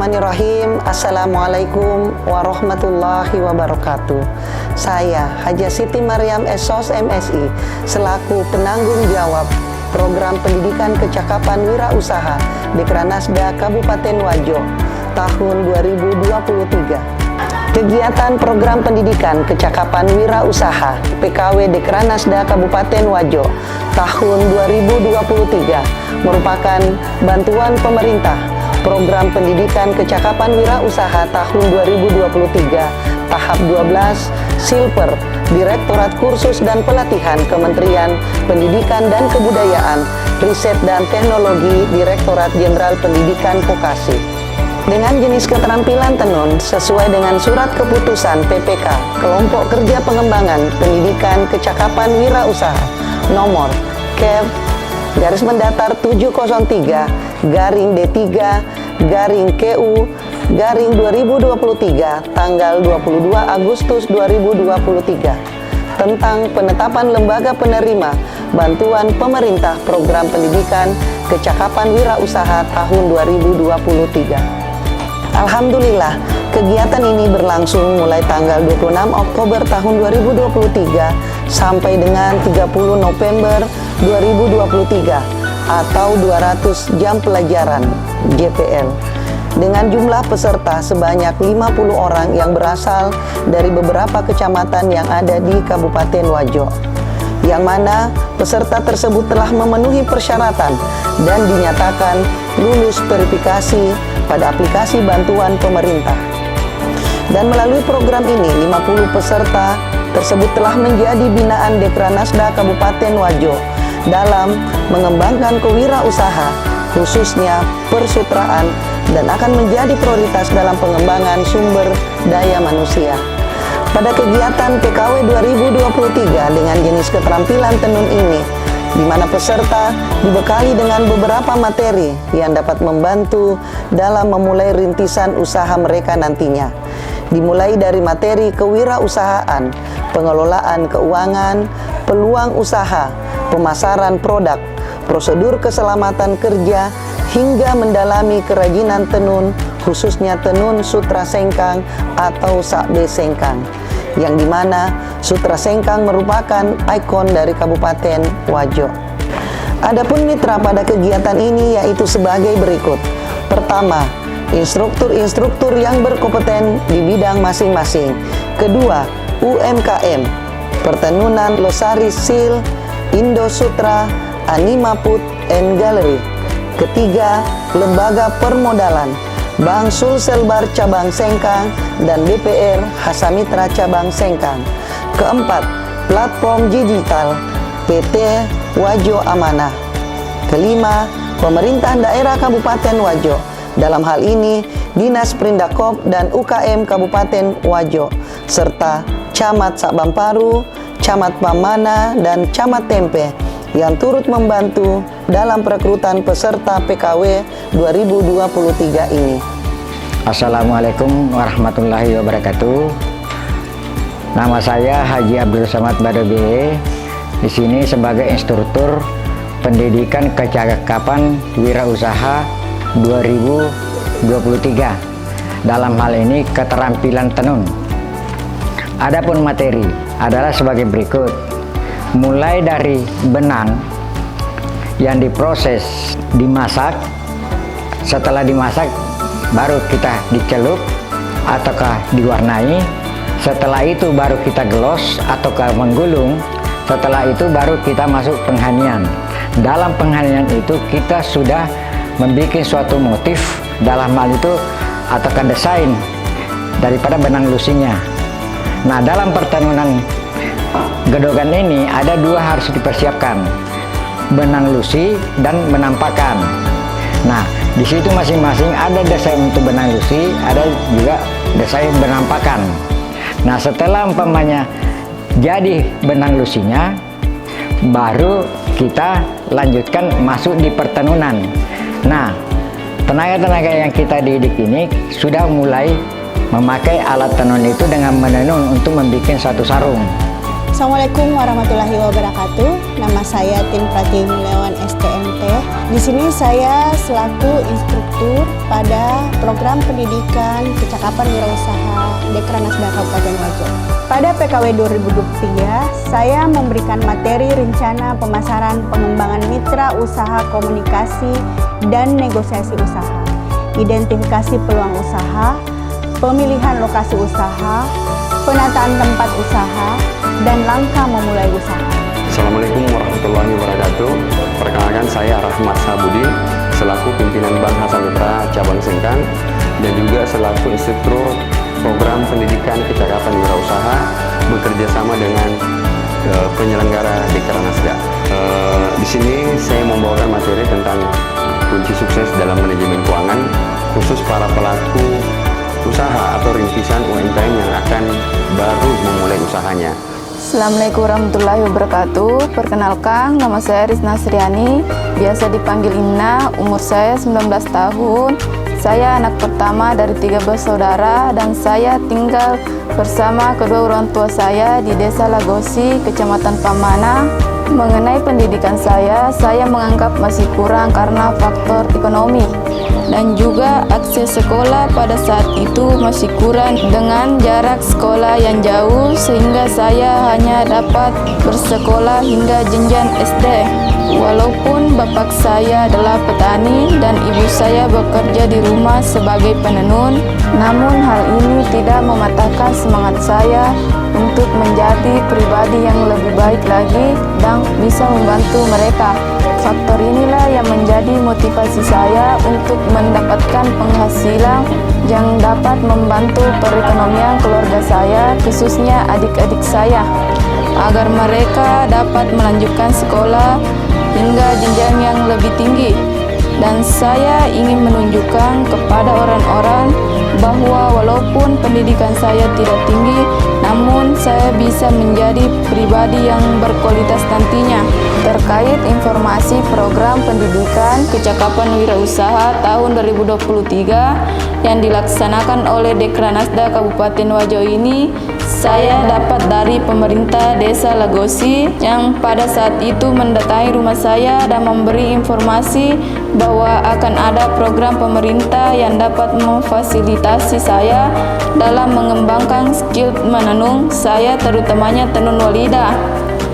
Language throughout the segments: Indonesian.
Bismillahirrahmanirrahim. Assalamualaikum warahmatullahi wabarakatuh. Saya Haja Siti Mariam SOS MSI selaku penanggung jawab Program Pendidikan Kecakapan Wirausaha Dekranasda Kabupaten Wajo tahun 2023. Kegiatan Program Pendidikan Kecakapan Wirausaha PKW Dekranasda Kabupaten Wajo tahun 2023 merupakan bantuan pemerintah Program Pendidikan Kecakapan Wirausaha tahun 2023 tahap 12 Silver Direktorat Kursus dan Pelatihan Kementerian Pendidikan dan Kebudayaan, Riset dan Teknologi Direktorat Jenderal Pendidikan Vokasi. Dengan jenis keterampilan tenun sesuai dengan Surat Keputusan PPK Kelompok Kerja Pengembangan Pendidikan Kecakapan Wirausaha nomor KEP garis mendatar 703-D3-KU garing 2023 tanggal 22 Agustus 2023 tentang penetapan lembaga penerima bantuan pemerintah program pendidikan kecakapan wirausaha tahun 2023. Alhamdulillah, kegiatan ini berlangsung mulai tanggal 26 Oktober tahun 2023 sampai dengan 30 November 2023 atau 200 jam pelajaran JPL dengan jumlah peserta sebanyak 50 orang yang berasal dari beberapa kecamatan yang ada di Kabupaten Wajo, yang mana peserta tersebut telah memenuhi persyaratan dan dinyatakan lulus verifikasi pada aplikasi bantuan pemerintah. Dan melalui program ini 50 peserta tersebut telah menjadi binaan Dekranasda Kabupaten Wajo dalam mengembangkan kewirausahaan khususnya persutraan dan akan menjadi prioritas dalam pengembangan sumber daya manusia. Pada kegiatan PKW 2023 dengan jenis keterampilan tenun ini, di mana peserta dibekali dengan beberapa materi yang dapat membantu dalam memulai rintisan usaha mereka nantinya. Dimulai dari materi kewirausahaan, pengelolaan keuangan, peluang usaha, pemasaran produk, prosedur keselamatan kerja, hingga mendalami kerajinan tenun, khususnya tenun sutra sengkang atau sakbe sengkang, yang dimana sutra sengkang merupakan ikon dari Kabupaten Wajo. Adapun mitra pada kegiatan ini yaitu sebagai berikut. Pertama, instruktur-instruktur yang berkompeten di bidang masing-masing. Kedua, UMKM, Pertenunan Losari Sil, Indo Sutra, Anima Put and Gallery. Ketiga, lembaga permodalan, Bank Sulselbar Cabang Sengkang dan BPR Hasamitra Cabang Sengkang. Keempat, platform digital PT Wajo Amanah. Kelima, pemerintah daerah Kabupaten Wajo. Dalam hal ini, Dinas Perindakop dan UKM Kabupaten Wajo, serta Camat Sakbamparu, Camat Pamana, dan Camat Tempe yang turut membantu dalam perekrutan peserta PKW 2023 ini. Assalamualaikum warahmatullahi wabarakatuh. Nama saya Haji Abdul Samad Badobe. Di sini sebagai instruktur pendidikan kecakapan wirausaha 2023. Dalam hal ini keterampilan tenun. Adapun materi adalah sebagai berikut. Mulai dari benang yang diproses, dimasak. Setelah dimasak baru kita dicelup ataukah diwarnai. Setelah itu baru kita gelos ataukah menggulung. Setelah itu baru kita masuk penghanian. Dalam penghanian itu kita sudah membuat suatu motif dalam hal itu ataukah desain daripada benang lusinya. Nah, dalam pertenunan gedogan ini ada dua harus dipersiapkan, benang lusi dan menampakkan. Nah, di situ masing-masing ada desain untuk benang lusi, ada juga desain penampakan. Nah, setelah umpamanya jadi benang lusinya, baru kita lanjutkan masuk di pertenunan. Nah, tenaga-tenaga yang kita didik ini sudah mulai memakai alat tenun itu dengan menenun untuk membuat satu sarung. Assalamualaikum warahmatullahi wabarakatuh. Nama saya Tin Pratiwi Mulyawan STMT. Di sini saya selaku instruktur pada program pendidikan kecakapan wirausaha Dekranasda Kabupaten Wajo. Pada PKW 2023, saya memberikan materi rencana pemasaran pengembangan mitra usaha komunikasi dan negosiasi usaha, identifikasi peluang usaha, pemilihan lokasi usaha, penataan tempat usaha, dan langkah memulai usaha. Assalamualaikum warahmatullahi wabarakatuh. Perkenalkan, saya Rahmat Sabudi selaku pimpinan Bank Hasan Mitra Cabang Sengkang dan juga selaku instruktur program pendidikan kecakapan wirausaha bekerja sama dengan penyelenggara Dekranasda. Di sini saya membawakan materi tentang kunci sukses dalam manajemen keuangan khusus para pelaku usaha atau rintisan UMKM yang akan baru memulai usahanya. Assalamualaikum warahmatullahi wabarakatuh. Perkenalkan, nama saya Rizna Sriani, biasa dipanggil Ina, umur saya 19 tahun. Saya anak pertama dari 13 saudara dan saya tinggal bersama kedua orang tua saya di Desa Lagosi, Kecamatan Pamana. Mengenai pendidikan saya menganggap masih kurang karena faktor ekonomi dan juga akses sekolah pada saat itu masih kurang dengan jarak sekolah yang jauh sehingga saya hanya dapat bersekolah hingga jenjang SD. Walaupun bapak saya adalah petani dan ibu saya bekerja di rumah sebagai penenun, namun hal ini tidak mematahkan semangat saya untuk menjadi pribadi yang lebih baik lagi dan bisa membantu mereka. Faktor inilah yang menjadi motivasi saya untuk mendapatkan penghasilan yang dapat membantu perekonomian keluarga saya, khususnya adik-adik saya, agar mereka dapat melanjutkan sekolah hingga jenjang yang lebih tinggi. Dan saya ingin menunjukkan kepada orang-orang bahwa walaupun pendidikan saya tidak tinggi, namun saya bisa menjadi pribadi yang berkualitas nantinya. Terkait informasi program pendidikan kecakapan wirausaha tahun 2023 yang dilaksanakan oleh Dekranasda Kabupaten Wajo ini, saya dapat dari pemerintah Desa Lagosi yang pada saat itu mendatangi rumah saya dan memberi informasi bahwa akan ada program pemerintah yang dapat memfasilitasi saya dalam mengembangkan skill menenun saya, terutamanya tenun walidah.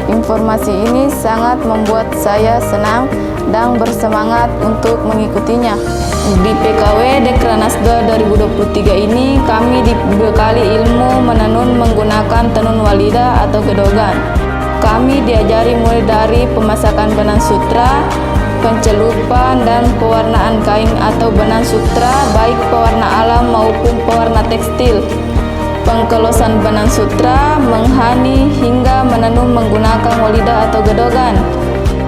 Informasi ini sangat membuat saya senang dan bersemangat untuk mengikutinya. Di PKW Dekranasda 2023 ini kami dibekali ilmu menenun menggunakan tenun walidah atau gedogan. Kami diajari mulai dari pemasakan benang sutra, pencelupan dan pewarnaan kain atau benang sutra baik pewarna alam maupun pewarna tekstil, pengkelosan benang sutra, menghani hingga menenun menggunakan walidah atau gedogan.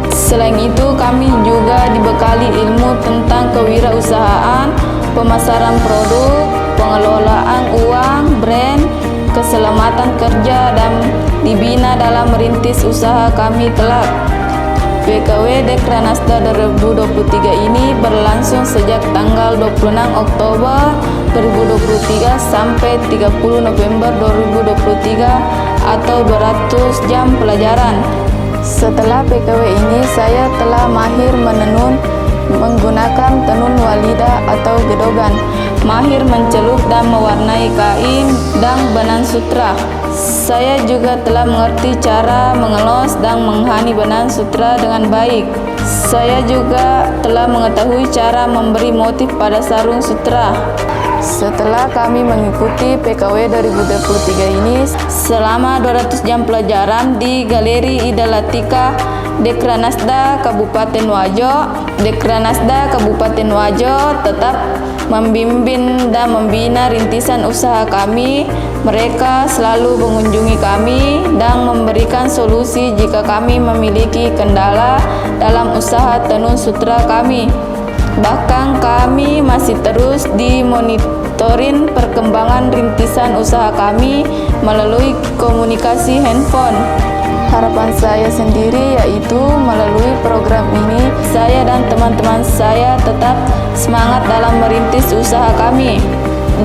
Selain itu, kami juga dibekali ilmu tentang kewirausahaan, pemasaran produk, pengelolaan uang, brand, keselamatan kerja, dan dibina dalam merintis usaha kami kelak. PKW Dekranasda 2023 ini berlangsung sejak tanggal 26 Oktober 2023 sampai 30 November 2023 atau 200 jam pelajaran. Setelah PKW ini saya telah mahir menenun menggunakan tenun walidah atau gedogan, mahir mencelup dan mewarnai kain dan benang sutra. Saya juga telah mengerti cara mengelos dan menghani benang sutra dengan baik. Saya juga telah mengetahui cara memberi motif pada sarung sutra. Setelah kami mengikuti PKW 2023 ini selama 200 jam pelajaran di Galeri Ida Latika Dekranasda Kabupaten Wajo, Dekranasda Kabupaten Wajo tetap membimbing dan membina rintisan usaha kami. Mereka selalu mengunjungi kami dan memberikan solusi jika kami memiliki kendala dalam usaha tenun sutra kami. Bahkan kami masih terus dimonitorin perkembangan rintisan usaha kami melalui komunikasi handphone. Harapan saya sendiri yaitu melalui program ini, saya dan teman-teman saya tetap semangat dalam merintis usaha kami.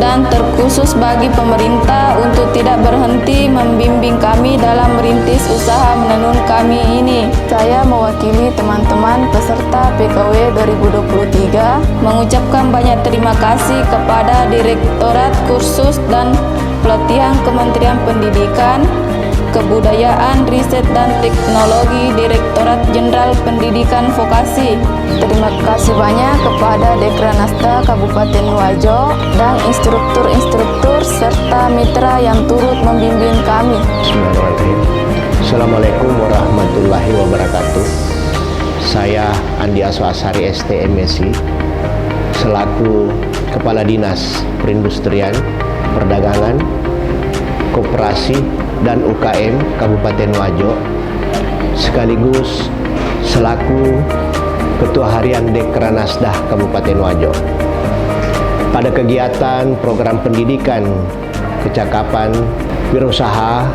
dan terkhusus bagi pemerintah untuk tidak berhenti membimbing kami dalam merintis usaha menenun kami ini. Saya mewakili teman-teman peserta PKW 2023 mengucapkan banyak terima kasih kepada Direktorat Kursus dan Pelatihan Kementerian Pendidikan, Kebudayaan, Riset dan Teknologi Direktorat Jenderal Pendidikan Vokasi. Terima kasih banyak kepada Dekranasda Kabupaten Wajo dan instruktur-instruktur serta mitra yang turut membimbing kami. Bismillahirrahmanirrahim. Assalamualaikum warahmatullahi wabarakatuh. Saya Andi Aswasari STMSI selaku Kepala Dinas Perindustrian, Perdagangan, Koperasi dan UKM Kabupaten Wajo, sekaligus selaku Ketua Harian Dekranasda Kabupaten Wajo. Pada kegiatan program pendidikan kecakapan wirausaha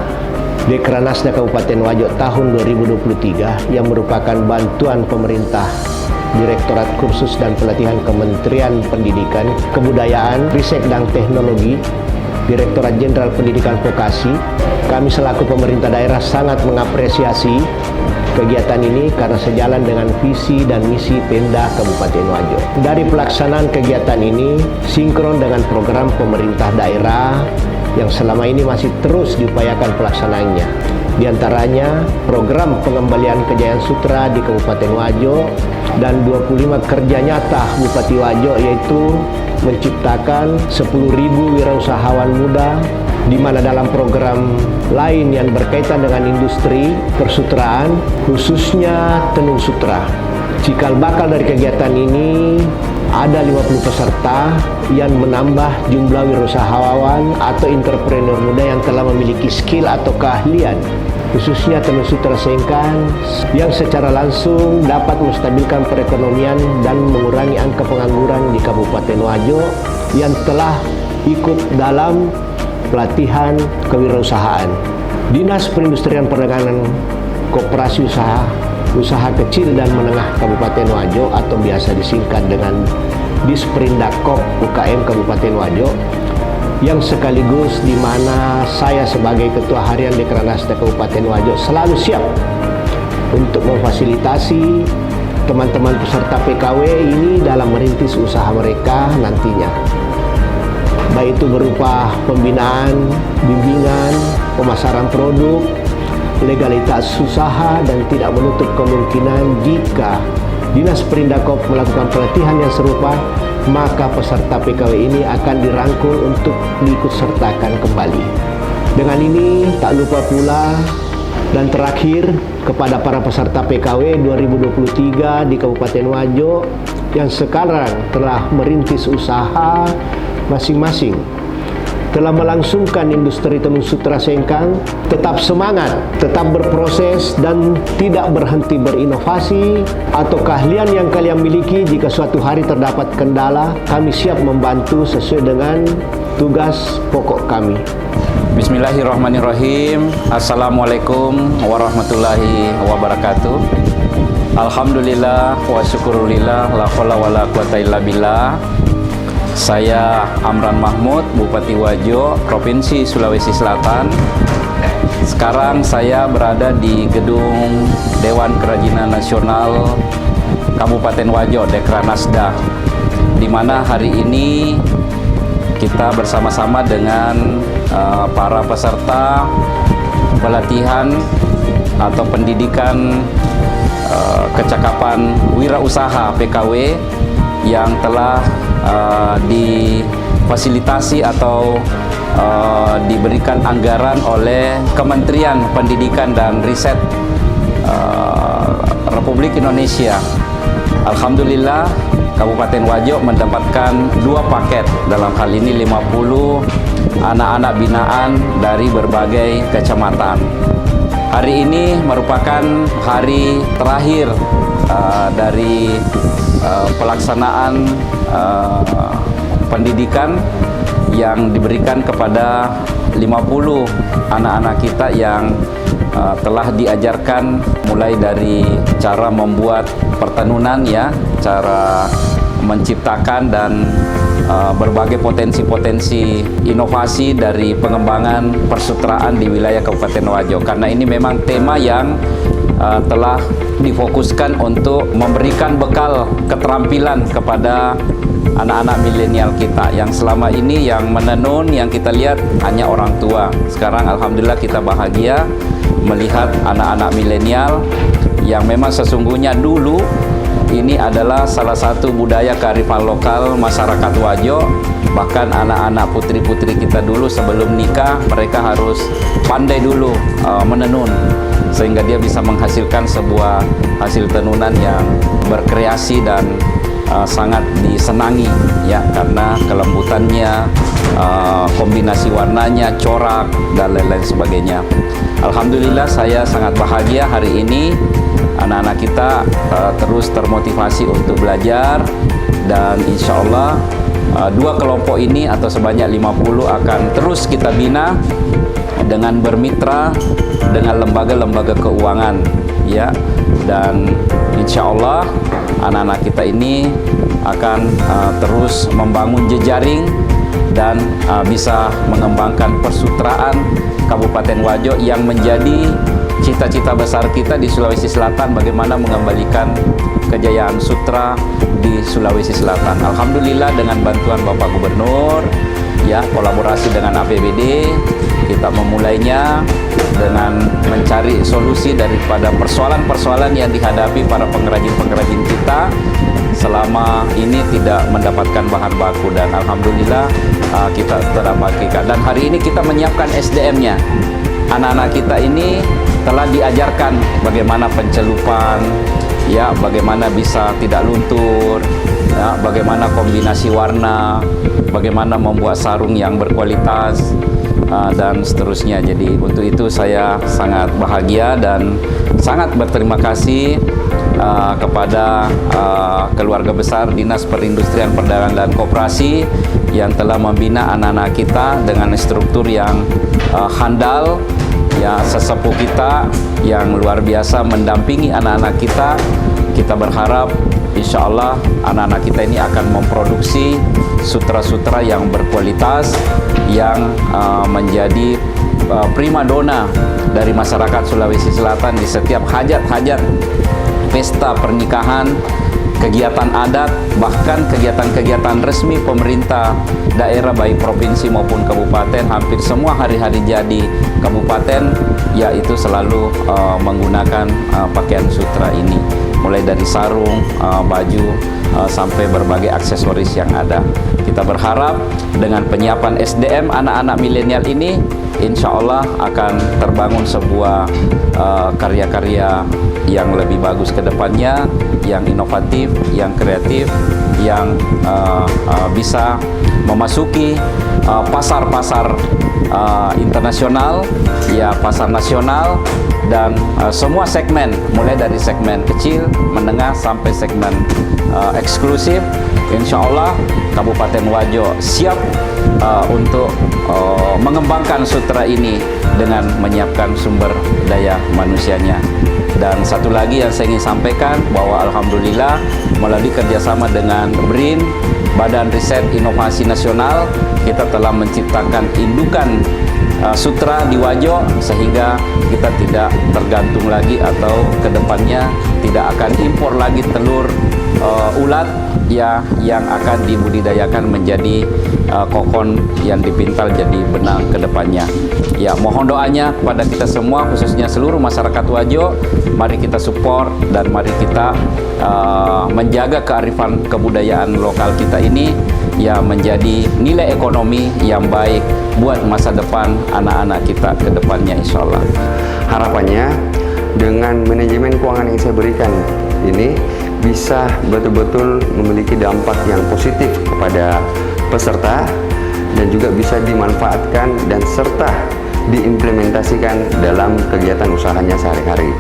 Dekranasda Kabupaten Wajo tahun 2023 yang merupakan bantuan pemerintah Direktorat Kursus dan Pelatihan Kementerian Pendidikan, Kebudayaan, Riset dan Teknologi, Direktorat Jenderal Pendidikan Vokasi, kami selaku pemerintah daerah sangat mengapresiasi kegiatan ini karena sejalan dengan visi dan misi Pemda Kabupaten Wajo. Dari pelaksanaan kegiatan ini sinkron dengan program pemerintah daerah yang selama ini masih terus diupayakan pelaksanaannya. Di antaranya program pengembalian kejayaan sutra di Kabupaten Wajo dan 25 kerja nyata Bupati Wajo, yaitu menciptakan 10.000 wirausahawan muda, di mana dalam program lain yang berkaitan dengan industri persutraan, khususnya tenun sutra. Cikal bakal dari kegiatan ini ada 50 peserta yang menambah jumlah wirausahawan atau entrepreneur muda yang telah memiliki skill atau keahlian, khususnya tenun sutra sengkang, yang secara langsung dapat menstabilkan perekonomian dan mengurangi angka pengangguran di Kabupaten Wajo yang telah ikut dalam pelatihan kewirausahaan. Dinas Perindustrian Perdagangan Koperasi Usaha Kecil dan Menengah Kabupaten Wajo atau biasa disingkat dengan Disperindakop UKM Kabupaten Wajo, yang sekaligus di mana saya sebagai Ketua Harian Dekranasda Kabupaten Wajo selalu siap untuk memfasilitasi teman-teman peserta PKW ini dalam merintis usaha mereka nantinya, baik itu berupa pembinaan, bimbingan, pemasaran produk, legalitas usaha, dan tidak menutup kemungkinan jika Dinas Perindakop melakukan pelatihan yang serupa, maka peserta PKW ini akan dirangkul untuk diikut sertakan kembali. Dengan ini tak lupa pula dan terakhir kepada para peserta PKW 2023 di Kabupaten Wajo yang sekarang telah merintis usaha masing-masing, telah melangsungkan industri tenun sutra sengkang, tetap semangat, tetap berproses dan tidak berhenti berinovasi atau keahlian yang kalian miliki. Jika suatu hari terdapat kendala, kami siap membantu sesuai dengan tugas pokok kami. Bismillahirrahmanirrahim. Assalamualaikum warahmatullahi wabarakatuh. Alhamdulillah wa syukurillah, la haula wala quwata illa billah. Saya Amran Mahmud, Bupati Wajo, Provinsi Sulawesi Selatan. Sekarang saya berada di Gedung Dewan Kerajinan Nasional Kabupaten Wajo, Dekranasda, di mana hari ini kita bersama-sama dengan para peserta pelatihan atau pendidikan kecakapan wirausaha PKW yang telah difasilitasi atau diberikan anggaran oleh Kementerian Pendidikan dan Riset Republik Indonesia. Alhamdulillah, Kabupaten Wajo mendapatkan 2 paket, dalam hal ini 50 anak-anak binaan dari berbagai kecamatan. Hari ini merupakan hari terakhir dari pelaksanaan pendidikan yang diberikan kepada 50 anak-anak kita yang telah diajarkan mulai dari cara membuat pertenunan, ya, cara menciptakan dan berbagai potensi-potensi inovasi dari pengembangan persutraan di wilayah Kabupaten Wajo, karena ini memang tema yang telah difokuskan untuk memberikan bekal keterampilan kepada anak-anak milenial kita yang selama ini yang menenun, yang kita lihat hanya orang tua. Sekarang alhamdulillah kita bahagia melihat anak-anak milenial yang memang sesungguhnya dulu ini adalah salah satu budaya kearifan lokal masyarakat Wajo. Bahkan anak-anak putri-putri kita dulu sebelum nikah mereka harus pandai dulu menenun, sehingga dia bisa menghasilkan sebuah hasil tenunan yang berkreasi dan sangat disenangi ya, karena kelembutannya, kombinasi warnanya, corak dan lain-lain sebagainya. Alhamdulillah saya sangat bahagia hari ini anak-anak kita terus termotivasi untuk belajar, dan insya Allah dua kelompok ini atau sebanyak 50 akan terus kita bina dengan bermitra dengan lembaga-lembaga keuangan ya, dan insya Allah anak-anak kita ini akan terus membangun jejaring dan bisa mengembangkan persutraan Kabupaten Wajo yang menjadi cita-cita besar kita di Sulawesi Selatan, bagaimana mengembalikan kejayaan sutra di Sulawesi Selatan. Alhamdulillah dengan bantuan Bapak Gubernur ya, kolaborasi dengan APBD kita memulainya dengan mencari solusi daripada persoalan-persoalan yang dihadapi para pengrajin-pengrajin kita selama ini tidak mendapatkan bahan baku, dan alhamdulillah kita telah bagikan. Dan hari ini kita menyiapkan SDM-nya. Anak-anak kita ini telah diajarkan bagaimana pencelupan ya, bagaimana bisa tidak luntur ya, bagaimana kombinasi warna, bagaimana membuat sarung yang berkualitas dan seterusnya. Jadi untuk itu saya sangat bahagia dan sangat berterima kasih kepada keluarga besar Dinas Perindustrian Perdagangan dan Koperasi yang telah membina anak-anak kita dengan struktur yang handal ya, sesepuh kita yang luar biasa mendampingi anak-anak kita. Kita berharap insya Allah anak-anak kita ini akan memproduksi sutra-sutra yang berkualitas, yang menjadi primadona dari masyarakat Sulawesi Selatan di setiap hajat-hajat, pesta pernikahan, kegiatan adat, bahkan kegiatan-kegiatan resmi pemerintah daerah baik provinsi maupun kabupaten. Hampir semua hari-hari jadi kabupaten yaitu selalu menggunakan pakaian sutra ini, mulai dari sarung, baju, sampai berbagai aksesoris yang ada. Kita berharap dengan penyiapan SDM anak-anak milenial ini insya Allah akan terbangun sebuah karya-karya yang lebih bagus ke depannya, yang inovatif, yang kreatif, yang bisa memasuki pasar-pasar internasional, ya pasar nasional, dan semua segmen, mulai dari segmen kecil, menengah, sampai segmen eksklusif. Insya Allah Kabupaten Wajo siap untuk mengembangkan sutra ini dengan menyiapkan sumber daya manusianya. Dan satu lagi yang saya ingin sampaikan bahwa alhamdulillah melalui kerjasama dengan BRIN, Badan Riset Inovasi Nasional, kita telah menciptakan indukan sutra di Wajo, sehingga kita tidak tergantung lagi atau kedepannya tidak akan impor lagi telur ulat ya, yang akan dibudidayakan menjadi kokon yang dipintal jadi benang ke depannya. Ya, mohon doanya kepada kita semua, khususnya seluruh masyarakat Wajo. Mari kita support dan mari kita menjaga kearifan kebudayaan lokal kita ini ya, menjadi nilai ekonomi yang baik buat masa depan anak-anak kita ke depannya insya Allah. Harapannya dengan manajemen keuangan yang saya berikan ini bisa betul-betul memiliki dampak yang positif kepada peserta dan juga bisa dimanfaatkan dan serta diimplementasikan dalam kegiatan usahanya sehari-hari.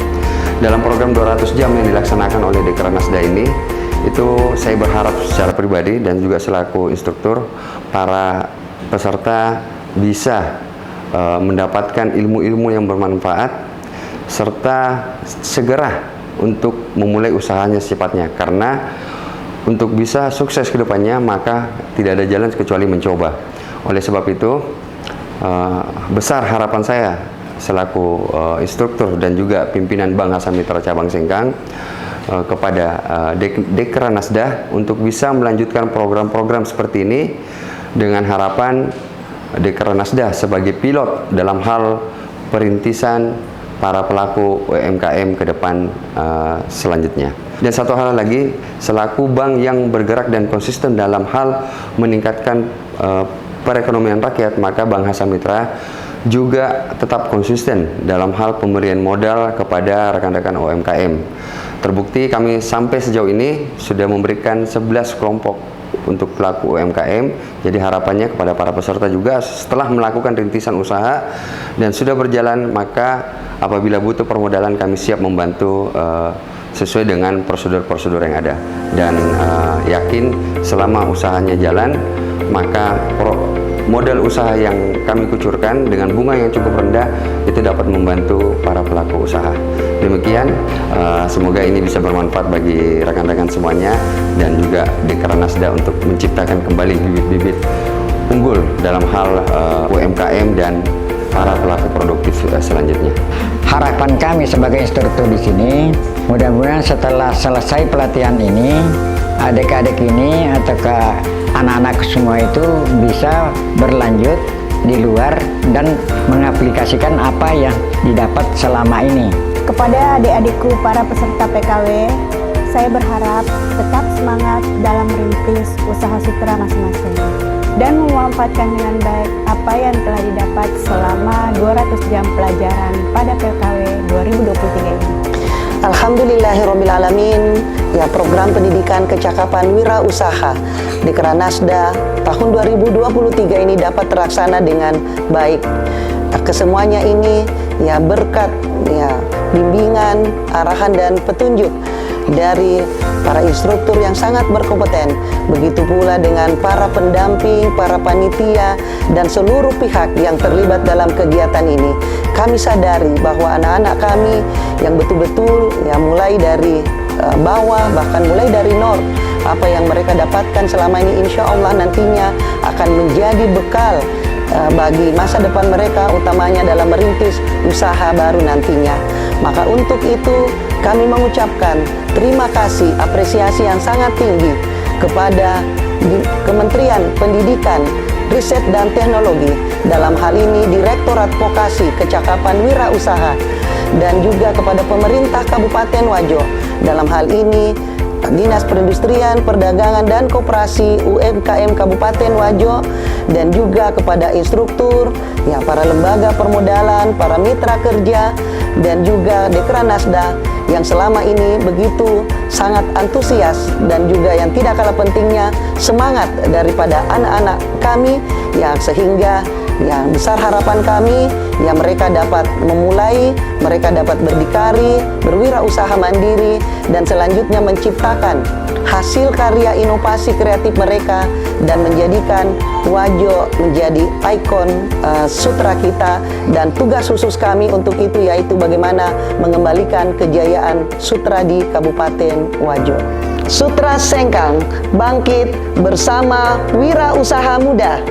Dalam program 200 jam yang dilaksanakan oleh Dekranasda ini, itu saya berharap secara pribadi dan juga selaku instruktur, para peserta bisa mendapatkan ilmu-ilmu yang bermanfaat serta segera untuk memulai usahanya secepatnya, karena untuk bisa sukses ke depannya, maka tidak ada jalan kecuali mencoba. Oleh sebab itu, besar harapan saya selaku instruktur dan juga pimpinan Bank Hasan Mitra Cabang Sengkang kepada Dekranasda untuk bisa melanjutkan program-program seperti ini dengan harapan Dekranasda sebagai pilot dalam hal perintisan para pelaku UMKM ke depan selanjutnya. Dan satu hal lagi, selaku bank yang bergerak dan konsisten dalam hal meningkatkan perekonomian rakyat, maka Bank Hasan Mitra juga tetap konsisten dalam hal pemberian modal kepada rekan-rekan UMKM. Terbukti kami sampai sejauh ini sudah memberikan 11 kelompok untuk pelaku UMKM. Jadi harapannya kepada para peserta juga setelah melakukan rintisan usaha dan sudah berjalan, maka apabila butuh permodalan kami siap membantu sesuai dengan prosedur-prosedur yang ada. Dan yakin selama usahanya jalan, maka modal usaha yang kami kucurkan dengan bunga yang cukup rendah itu dapat membantu para pelaku usaha. Demikian, semoga ini bisa bermanfaat bagi rekan-rekan semuanya dan juga Dekranasda untuk menciptakan kembali bibit-bibit unggul dalam hal UMKM dan para pelaku produktif selanjutnya. Harapan kami sebagai instruktur di sini, mudah-mudahan setelah selesai pelatihan ini, adik-adik ini atau anak-anak semua itu bisa berlanjut di luar dan mengaplikasikan apa yang didapat selama ini. Kepada adik-adikku para peserta PKW, saya berharap tetap semangat dalam merintis usaha sutra masing-masing dan memanfaatkan dengan baik apa yang telah didapat selama 200 jam pelajaran pada PKW 2023 ini. Alhamdulillahirrabbilalamin, ya, program pendidikan kecakapan wirausaha Dekranasda tahun 2023 ini dapat terlaksana dengan baik. Kesemuanya ini ya berkat ya bimbingan, arahan dan petunjuk dari para instruktur yang sangat berkompeten. Begitu pula dengan para pendamping, para panitia, dan seluruh pihak yang terlibat dalam kegiatan ini. Kami sadari bahwa anak-anak kami yang betul-betul ya mulai dari bawah, bahkan mulai dari nol, apa yang mereka dapatkan selama ini insya Allah nantinya akan menjadi bekal bagi masa depan mereka, utamanya dalam merintis usaha baru nantinya. Maka untuk itu kami mengucapkan terima kasih, apresiasi yang sangat tinggi kepada Kementerian Pendidikan, Riset dan Teknologi, dalam hal ini Direktorat Vokasi Kecakapan Wirausaha, dan juga kepada pemerintah Kabupaten Wajo, dalam hal ini Dinas Perindustrian, Perdagangan dan Koperasi UMKM Kabupaten Wajo, dan juga kepada instruktur, ya, para lembaga permodalan, para mitra kerja, dan juga Dekranasda yang selama ini begitu sangat antusias, dan juga yang tidak kalah pentingnya semangat daripada anak-anak kami, ya, sehingga yang besar harapan kami ya mereka dapat memulai, mereka dapat berdikari, berwirausaha mandiri, dan selanjutnya menciptakan hasil karya inovasi kreatif mereka dan menjadikan Wajo menjadi ikon sutra kita. Dan tugas khusus kami untuk itu yaitu bagaimana mengembalikan kejayaan sutra di Kabupaten Wajo. Sutra Sengkang bangkit bersama wirausaha muda.